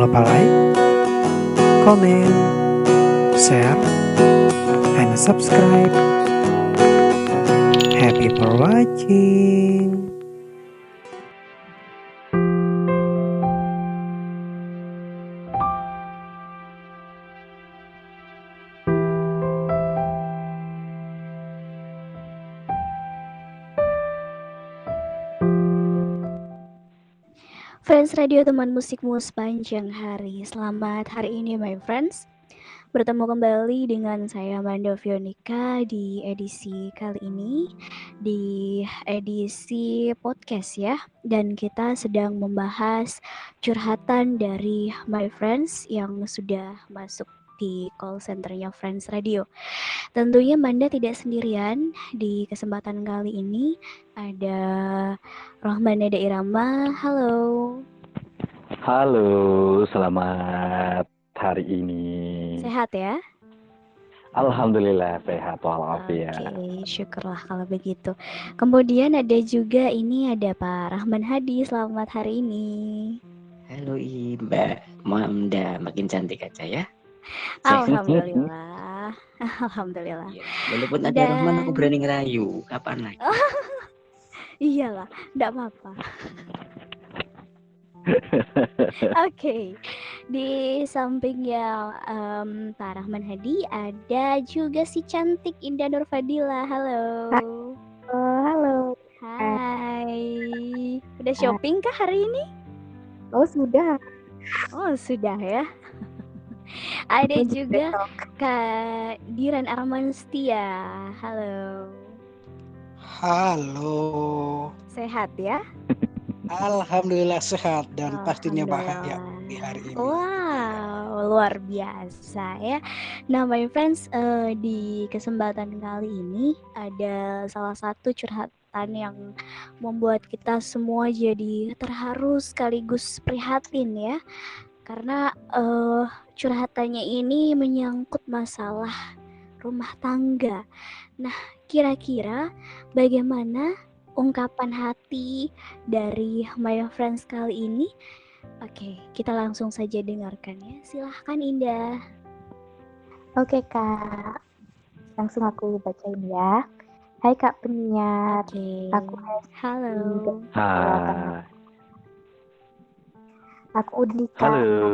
lupa like, comment, share, and subscribe. Happy for watching. Friends Radio, teman musikmu sepanjang hari. Selamat hari ini my friends. Bertemu kembali dengan saya Amanda Fionika di edisi kali ini, di edisi podcast ya. Dan kita sedang membahas curhatan dari my friends yang sudah masuk di call centernya Friends Radio. Tentunya Manda tidak sendirian di kesempatan kali ini. Ada Rohman Neda Irama. Halo. Halo, selamat hari ini. Sehat ya? Alhamdulillah sehat walafiat. Oke, syukurlah kalau begitu. Kemudian ada juga ini ada Pak Rahman Hadi. Selamat hari ini. Halo Mbak Manda, makin cantik aja ya. Alhamdulillah. Alhamdulillah. Ya, walaupun ada Rahman aku berani ngerayu. Kapan lagi? Iyalah, enggak apa-apa. Oke, di sampingnya Pak Rahman Hadi ada juga si cantik Indah Nur Fadila. Halo. Halo. Hai. Udah shopping kah hari ini? Oh sudah. Oh sudah ya. Ada juga Kak Diran Arman Setia. Halo. Halo. Sehat ya? Alhamdulillah sehat dan pastinya bahagia di hari ini. Wow, luar biasa ya. Nah, my friends, di kesempatan kali ini ada salah satu curhatan yang membuat kita semua jadi terharu sekaligus prihatin ya. Karena curhatannya ini menyangkut masalah rumah tangga. Nah, kira-kira bagaimana ungkapan hati dari my friends kali ini? Oke, kita langsung saja dengarkan ya. Silahkan Indah. Oke Kak, langsung aku bacain ya. Hai Kak penyiar. Oke. Aku Halo. Hai. Aku udah nikah. Halo.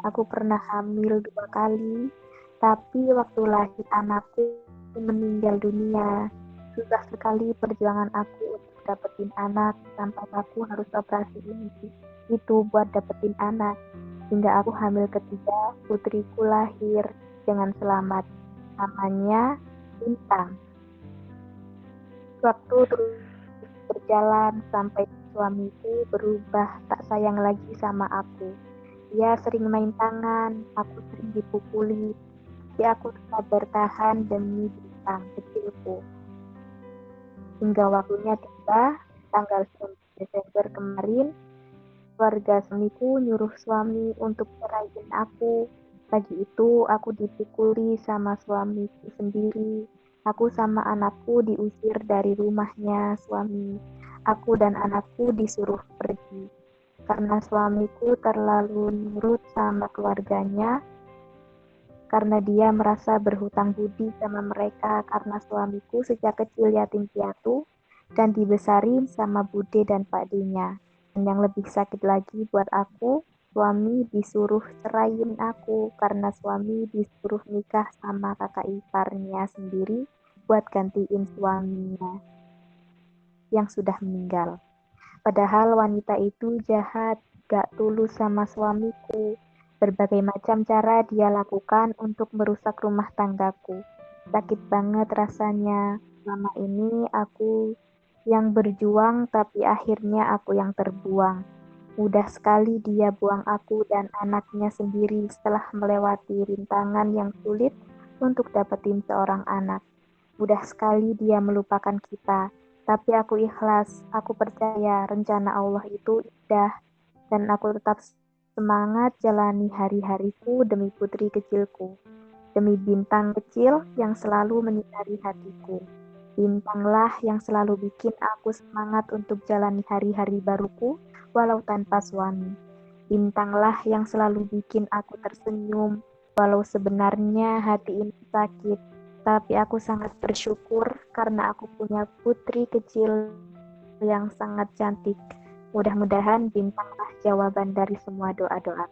Aku pernah hamil 2 kali, tapi waktu lahir anakku meninggal dunia. Susah sekali perjuangan aku untuk dapetin anak, sampai aku harus operasi itu buat dapetin anak. Hingga aku hamil ketiga, putriku lahir dengan selamat. Namanya Bintang. Waktu terus berjalan sampai suamiku berubah tak sayang lagi sama aku. Dia sering main tangan, aku sering dipukuli, tapi aku tetap bertahan demi Bintang kecilku. Hingga waktunya tiba, tanggal 9 Desember kemarin, keluarga suamiku nyuruh suami untuk ceraiin aku. Pagi itu aku dipukuli sama suamiku sendiri. Aku sama anakku diusir dari rumahnya suami. Aku dan anakku disuruh pergi. Karena suamiku terlalu nurut sama keluarganya, karena dia merasa berhutang budi sama mereka karena suamiku sejak kecil yatim piatu dan dibesarin sama bude dan pakdenya. Dan yang lebih sakit lagi buat aku, suami disuruh ceraiin aku karena suami disuruh nikah sama kakak iparnya sendiri buat gantiin suaminya yang sudah meninggal. Padahal wanita itu jahat, gak tulus sama suamiku. Berbagai macam cara dia lakukan untuk merusak rumah tanggaku. Sakit banget rasanya. Selama ini aku yang berjuang, tapi akhirnya aku yang terbuang. Mudah sekali dia buang aku dan anaknya sendiri setelah melewati rintangan yang sulit untuk dapetin seorang anak. Mudah sekali dia melupakan kita, tapi aku ikhlas. Aku percaya rencana Allah itu indah, dan aku tetap semangat jalani hari-hariku demi putri kecilku, demi Bintang kecil yang selalu menyinari hatiku. Bintanglah yang selalu bikin aku semangat untuk jalani hari-hari baruku walau tanpa suami. Bintanglah yang selalu bikin aku tersenyum. Walau sebenarnya hati ini sakit, tapi aku sangat bersyukur karena aku punya putri kecil yang sangat cantik. Mudah-mudahan bintanglah jawaban dari semua doa-doa.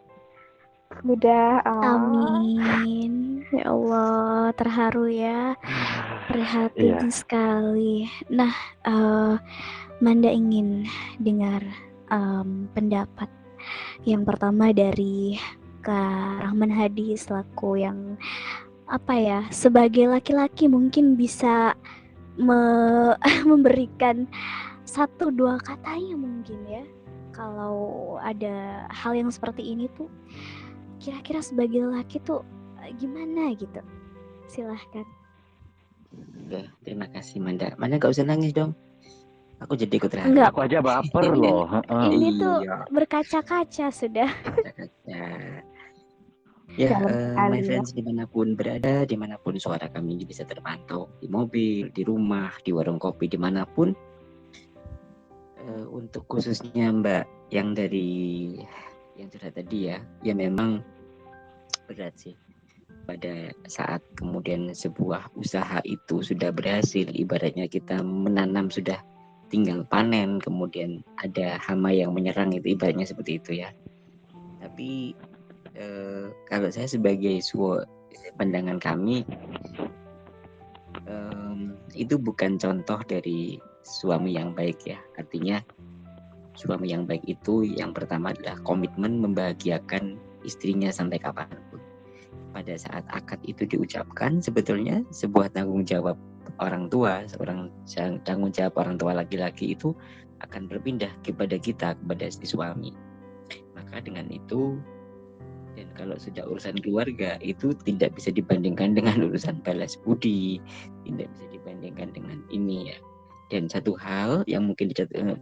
Sudah. Amin. Ya Allah, terharu ya. Prihatin Iya. sekali. Nah, Manda ingin dengar pendapat yang pertama dari Kak Rahman Hadi selaku yang sebagai laki-laki mungkin bisa memberikan 1-2 katanya mungkin ya. Kalau ada hal yang seperti ini tuh kira-kira sebagai laki tuh gimana gitu. Silahkan. Oke, terima kasih Manda. Manda nggak usah nangis dong. Aku jadi ikut terharu. Enggak. Aku aja baper loh. Ini tuh Iya. berkaca-kaca sudah. Ya, Dalam sekali my ya. friends dimanapun berada, dimanapun suara kami bisa terpantau, di mobil, di rumah, di warung kopi, dimanapun. Untuk khususnya Mbak yang curhat tadi ya memang berat sih. Pada saat kemudian sebuah usaha itu sudah berhasil, ibaratnya kita menanam sudah tinggal panen, kemudian ada hama yang menyerang, itu ibaratnya seperti itu ya. Tapi kalau saya sebagai pandangan kami, itu bukan contoh dari suami yang baik ya. Artinya suami yang baik itu yang pertama adalah komitmen membahagiakan istrinya sampai kapanpun. Pada saat akad itu diucapkan, sebetulnya sebuah tanggung jawab orang tua, tanggung jawab orang tua laki-laki itu akan berpindah kepada kita, kepada si suami. Maka dengan itu, dan kalau sudah urusan keluarga itu tidak bisa dibandingkan dengan urusan balas budi, tidak bisa dibandingkan dengan ini ya. Dan satu hal yang mungkin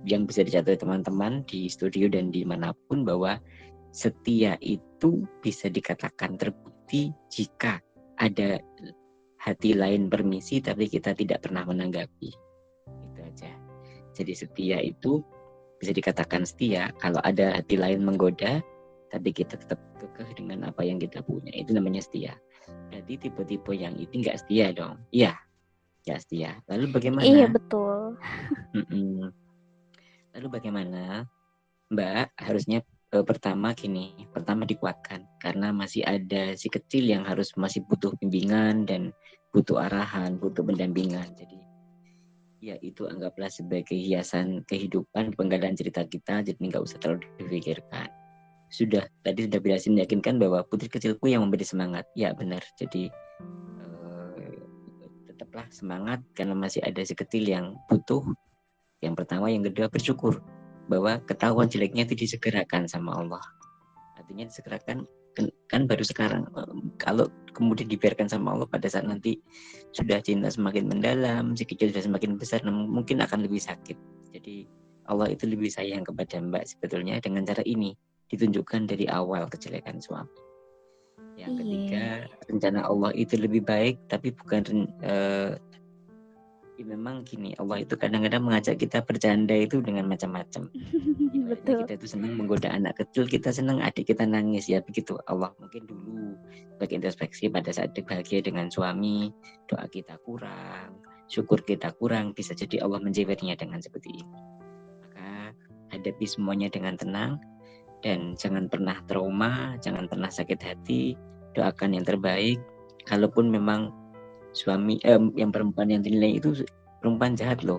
yang bisa dicatat teman-teman di studio dan dimanapun, bahwa setia itu bisa dikatakan terbukti jika ada hati lain bermisi tapi kita tidak pernah menanggapi. Itu aja. Jadi setia itu bisa dikatakan setia kalau ada hati lain menggoda tapi kita tetap kekeh dengan apa yang kita punya. Itu namanya setia. Berarti tipe-tipe yang itu nggak setia dong. Iya, nggak setia. Lalu bagaimana? Iya betul. Lalu bagaimana, Mbak? Harusnya pertama dikuatkan, karena masih ada si kecil yang masih butuh bimbingan dan butuh arahan, butuh pendampingan. Jadi ya itu anggaplah sebagai hiasan kehidupan, penggalan cerita kita, jadi nggak usah terlalu dipikirkan. Tadi sudah berhasil meyakinkan bahwa putri kecilku yang memberi semangat. Ya benar, jadi tetaplah semangat karena masih ada si kecil yang butuh. Yang pertama, yang kedua bersyukur bahwa ketahuan jeleknya itu disegerakan sama Allah. Artinya disegerakan kan baru sekarang. Kalau kemudian dibiarkan sama Allah, pada saat nanti sudah cinta semakin mendalam, si kecil sudah semakin besar, mungkin akan lebih sakit. Jadi Allah itu lebih sayang kepada Mbak sebetulnya dengan cara ini, ditunjukkan dari awal kejelekan suami. Yang ketiga, rencana Allah itu lebih baik, tapi bukan memang gini, Allah itu kadang-kadang mengajak kita bercanda itu dengan macam-macam. Betul. Kita itu senang menggoda anak kecil, kita senang adik kita nangis, ya begitu. Allah mungkin dulu bagi introspeksi pada saat bahagia dengan suami, doa kita kurang, syukur kita kurang, bisa jadi Allah menjewernya dengan seperti ini. Maka hadapi semuanya dengan tenang dan jangan pernah trauma, jangan pernah sakit hati, doakan yang terbaik. Kalaupun memang suami yang perempuan yang dinilai itu perempuan jahat loh,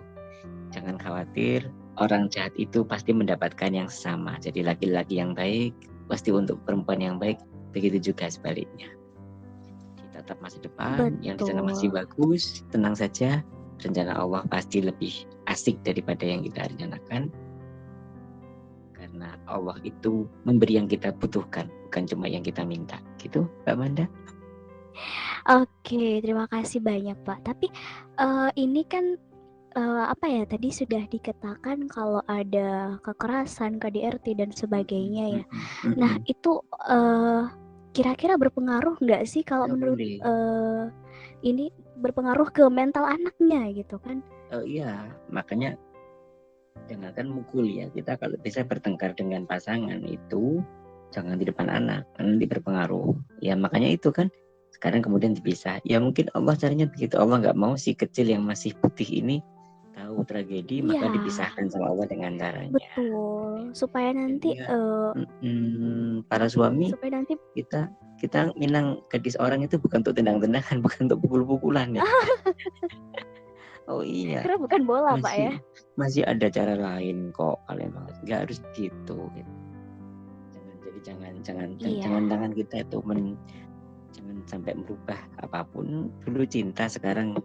jangan khawatir, orang jahat itu pasti mendapatkan yang sama. Jadi laki-laki yang baik pasti untuk perempuan yang baik, begitu juga sebaliknya. Kita tetap masa depan. Betul. Yang di sana masih bagus, tenang saja, rencana Allah pasti lebih asik daripada yang kita rencanakan, karena Allah itu memberi yang kita butuhkan, bukan cuma yang kita minta. Gitu Mbak Manda. Oke, terima kasih banyak Pak. Tapi ini kan tadi sudah dikatakan kalau ada kekerasan, KDRT dan sebagainya ya. Nah itu kira-kira berpengaruh nggak sih kalau menurut ini berpengaruh ke mental anaknya gitu kan? Iya, makanya jangankan mukul ya, kita kalau bisa bertengkar dengan pasangan itu jangan di depan anak, nanti berpengaruh. Ya makanya itu kan sekarang kemudian dipisah. Ya mungkin Allah caranya begitu. Allah nggak mau si kecil yang masih putih ini tahu tragedi, maka Iya, dipisahkan sama Allah dengan caranya. betul. Supaya nanti Jadi para suami supaya nanti kita minang gadis orang itu bukan untuk tendang-tendangan, bukan untuk pukul-pukulan ya. Oh iya, karena bukan bola Pak ya. masih ada cara lain kok. Kalian nggak harus gitu. Jangan Iya. tangan kita itu jangan sampai merubah apapun. Dulu cinta, sekarang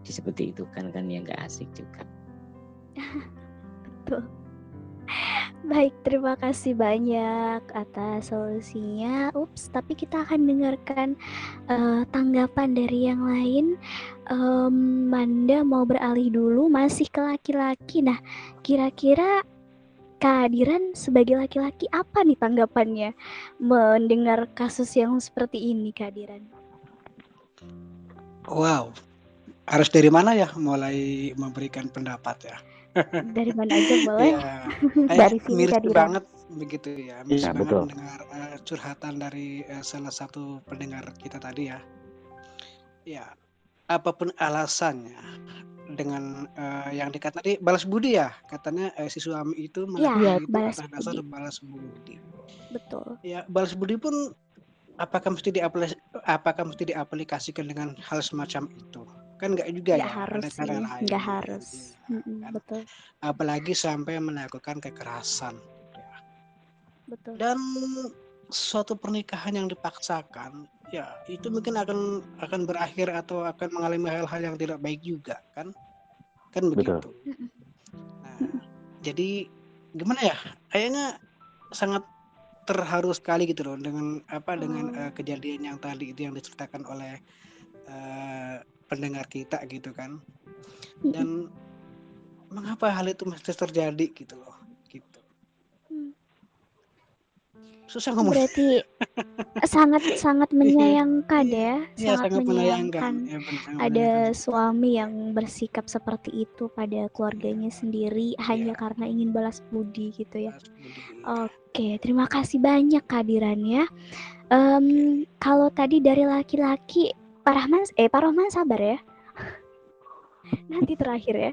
seperti itu kan yang nggak asik juga. Betul. Baik, terima kasih banyak atas solusinya. Tapi kita akan dengarkan tanggapan dari yang lain. Manda mau beralih dulu, masih ke laki-laki. Nah, kira-kira kehadiran sebagai laki-laki apa nih tanggapannya mendengar kasus yang seperti ini, kehadiran? Wow, harus dari mana ya mulai memberikan pendapat ya? Dari mana aja boleh. Ya, Dari sini miris kehadiran. banget begitu ya. Miris Iya, banget betul. mendengar curhatan dari salah satu pendengar kita tadi ya. Ya, apapun alasannya, dengan yang dikatakan tadi balas budi ya, katanya si suami itu Ya, melakukan itu balas atas dasar budi. balas budi. Betul. Ya, balas budi pun apakah mesti diaplikasikan dengan hal semacam itu? Kan nggak juga Nggak ya, harus ada cara sih, lain. nggak harus. Ya, kan? Betul, Apalagi sampai melakukan kekerasan. Ya. betul. Dan suatu pernikahan yang dipaksakan, ya itu mungkin akan berakhir atau akan mengalami hal-hal yang tidak baik juga, kan Betul. begitu. Nah, jadi gimana ya? Kayaknya sangat terharu sekali gitu loh dengan kejadian yang tadi itu yang diceritakan oleh pendengar kita gitu kan. Dan mengapa hal itu mesti terjadi gitu loh, gitu. Susah ngomong. Berarti sangat menyayangkan ya, Iya, sangat menyayangkan. Ya, benar, sangat Ada menyayangkan. suami yang bersikap seperti itu pada keluarganya sendiri hanya karena ingin balas budi gitu ya. Balas budi. Oke, terima kasih banyak kehadirannya. Kalau tadi dari laki-laki, Pak Rohman sabar ya. Nanti terakhir ya.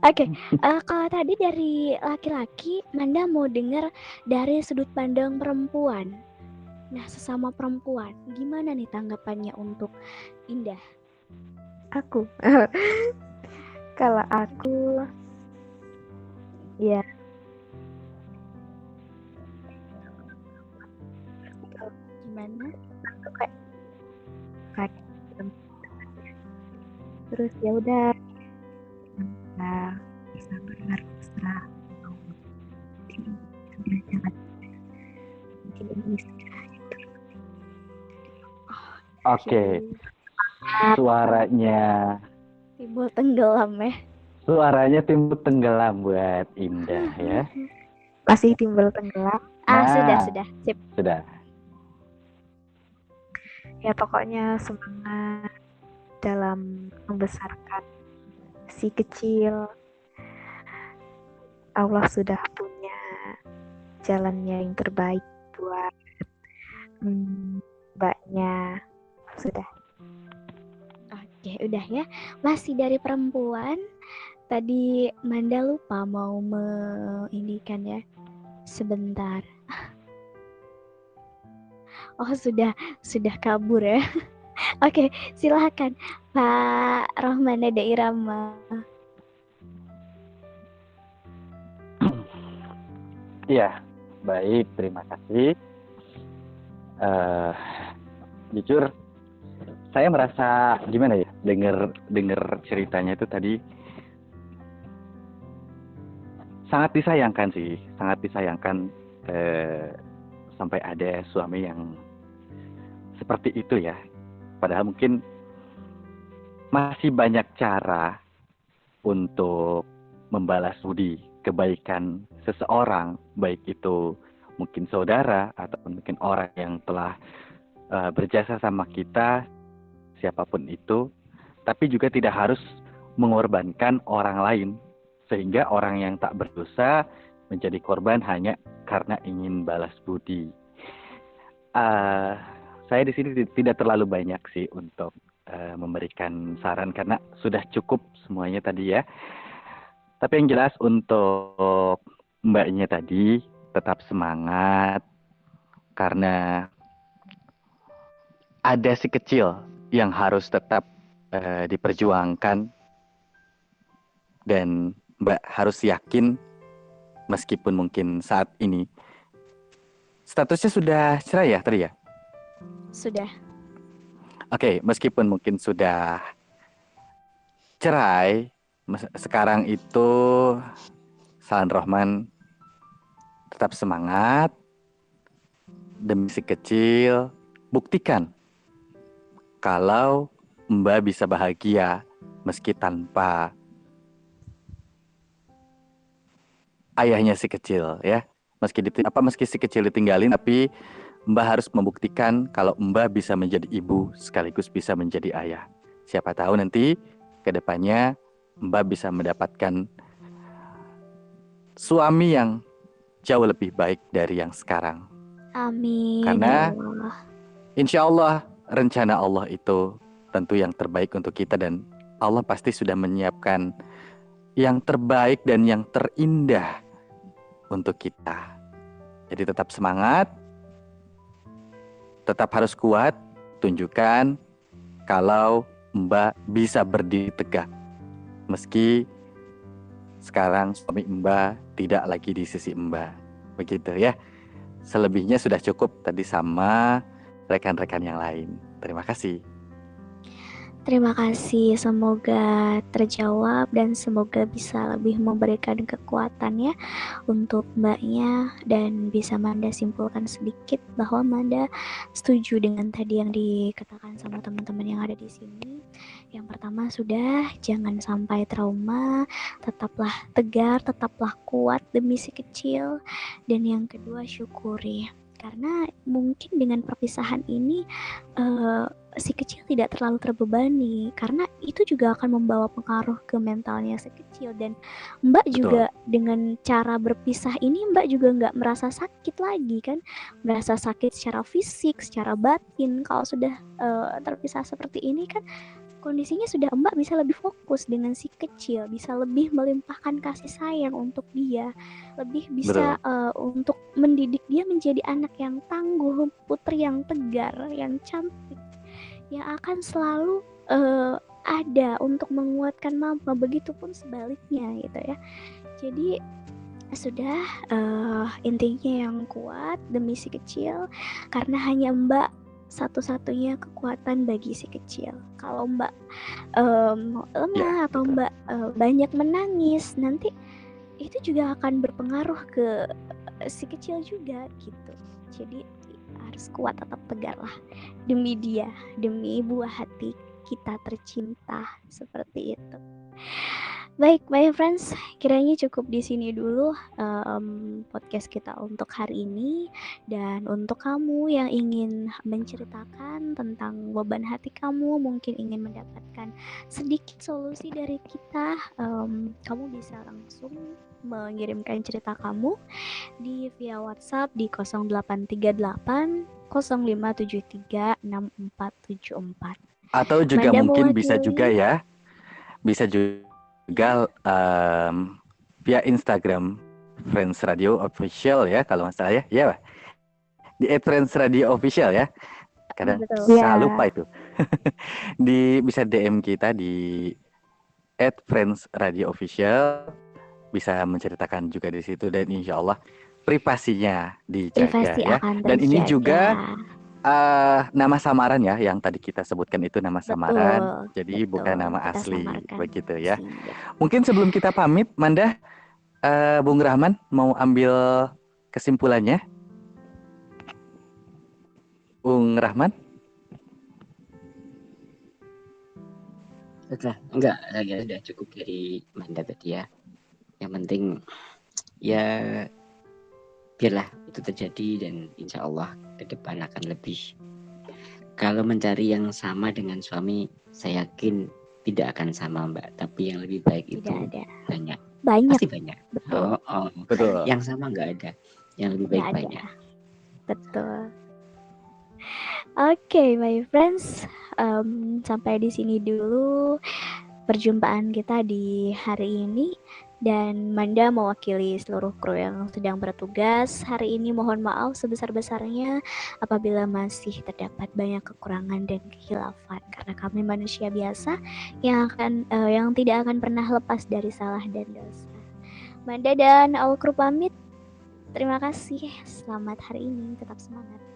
Oke, kalau tadi dari laki-laki, Manda mau dengar dari sudut pandang perempuan. Nah, sesama perempuan, gimana nih tanggapannya untuk Indah? Aku. Kalau aku ya Gimana? kayak terus ya udah bisa berserah jangan mungkin ini Oke, suaranya timbul tenggelam ya. suaranya timbul tenggelam buat Indah ya. masih timbul tenggelam. Sudah, sip. Sudah. Ya pokoknya semangat dalam membesarkan si kecil. Allah sudah punya jalannya yang terbaik buat mbaknya. Sudah. Oke, udah ya. Masih dari perempuan. Tadi Manda lupa mau mengindikan ya. Sebentar. Oh, sudah kabur ya. Oke, silakan Pak Rohman, ada Irama. Iya, baik, terima kasih. Jujur, saya merasa gimana ya, dengar ceritanya itu tadi sangat disayangkan sih, sampai ada suami yang seperti itu ya. Padahal mungkin masih banyak cara untuk membalas budi kebaikan seseorang, baik itu mungkin saudara atau mungkin orang yang telah berjasa sama kita, siapapun itu, tapi juga tidak harus mengorbankan orang lain, sehingga orang yang tak berdosa menjadi korban hanya karena ingin balas budi. Eh, saya di sini tidak terlalu banyak sih untuk memberikan saran karena sudah cukup semuanya tadi ya. Tapi yang jelas untuk mbaknya tadi tetap semangat karena ada si kecil yang harus tetap diperjuangkan dan mbak harus yakin meskipun mungkin saat ini statusnya sudah cerai ya tadi ya? Sudah. Oke, meskipun mungkin sudah cerai, sekarang itu Salan Rohman tetap semangat demi si kecil, buktikan kalau Mbak bisa bahagia meski tanpa ayahnya si kecil ya. Meski si kecil ditinggalin, tapi Mbak harus membuktikan kalau Mbak bisa menjadi ibu sekaligus bisa menjadi ayah. Siapa tahu nanti ke depannya Mbak bisa mendapatkan suami yang jauh lebih baik dari yang sekarang. Amin. Karena ya Allah. insya Allah rencana Allah itu tentu yang terbaik untuk kita dan Allah pasti sudah menyiapkan yang terbaik dan yang terindah untuk kita. Jadi tetap semangat, tetap harus kuat, tunjukkan kalau Mbak bisa berdiri tegak. Meski sekarang suami Mbak tidak lagi di sisi Mbak. Begitu ya. Selebihnya sudah cukup tadi sama rekan-rekan yang lain. Terima kasih. Terima kasih, semoga terjawab dan semoga bisa lebih memberikan kekuatan ya untuk mbaknya dan bisa Manda simpulkan sedikit bahwa Manda setuju dengan tadi yang dikatakan sama teman-teman yang ada di sini. Yang pertama sudah jangan sampai trauma, tetaplah tegar, tetaplah kuat demi si kecil, dan yang kedua syukuri. Karena mungkin dengan perpisahan ini si kecil tidak terlalu terbebani karena itu juga akan membawa pengaruh ke mentalnya si kecil dan Mbak Betul. juga dengan cara berpisah ini Mbak juga nggak merasa sakit lagi kan, merasa sakit secara fisik, secara batin. Kalau sudah terpisah seperti ini kan kondisinya sudah Mbak bisa lebih fokus dengan si kecil, bisa lebih melimpahkan kasih sayang untuk dia, lebih bisa untuk mendidik dia menjadi anak yang tangguh, putri yang tegar, yang cantik, yang akan selalu ada untuk menguatkan mama, begitupun sebaliknya gitu ya. Jadi sudah intinya yang kuat demi si kecil karena hanya Mbak satu-satunya kekuatan bagi si kecil. Kalau Mbak lemah atau Mbak banyak menangis, nanti itu juga akan berpengaruh ke si kecil juga gitu. Jadi harus kuat, tetap tegar lah demi dia, demi buah hati kita tercinta, seperti itu. Baik, my friends, kiranya cukup di sini dulu podcast kita untuk hari ini. Dan untuk kamu yang ingin menceritakan tentang beban hati kamu, mungkin ingin mendapatkan sedikit solusi dari kita, kamu bisa langsung mengirimkan cerita kamu di via WhatsApp di 0838 0573 6474. Atau juga Manda mungkin mewakili. bisa juga ya, bisa juga via Instagram Friends Radio Official ya kalau nggak salah ya, ya di @friendsradio_official ya. Kadang Betul. saya lupa itu. Bisa DM kita di @friendsradio_official, bisa menceritakan juga di situ dan insya Allah privasinya dijaga Privasi ya. akan Dan ini terjaga. juga nama samaran ya yang tadi kita sebutkan itu nama samaran, jadi betul. bukan nama Kita asli samarkan. begitu ya. Siap. Mungkin sebelum kita pamit, Manda, Bung Rahman mau ambil kesimpulannya. Bung Rahman? Enggak, ya sudah cukup dari Manda tadi ya. Yang penting ya biarlah itu terjadi dan insya Allah ke depan akan lebih. Kalau mencari yang sama dengan suami, saya yakin tidak akan sama Mbak. Tapi yang lebih baik itu Tidak ada. banyak. Banyak. Pasti banyak. Betul. Oh. Betul. Yang sama nggak ada. Yang lebih baik Nggak ada. banyak. Betul. Oke, my friends, sampai di sini dulu perjumpaan kita di hari ini. Dan Manda mewakili seluruh kru yang sedang bertugas hari ini, mohon maaf sebesar-besarnya apabila masih terdapat banyak kekurangan dan kekhilafan, karena kami manusia biasa yang tidak akan pernah lepas dari salah dan dosa. Manda dan all kru pamit. Terima kasih. Selamat hari ini. Tetap semangat.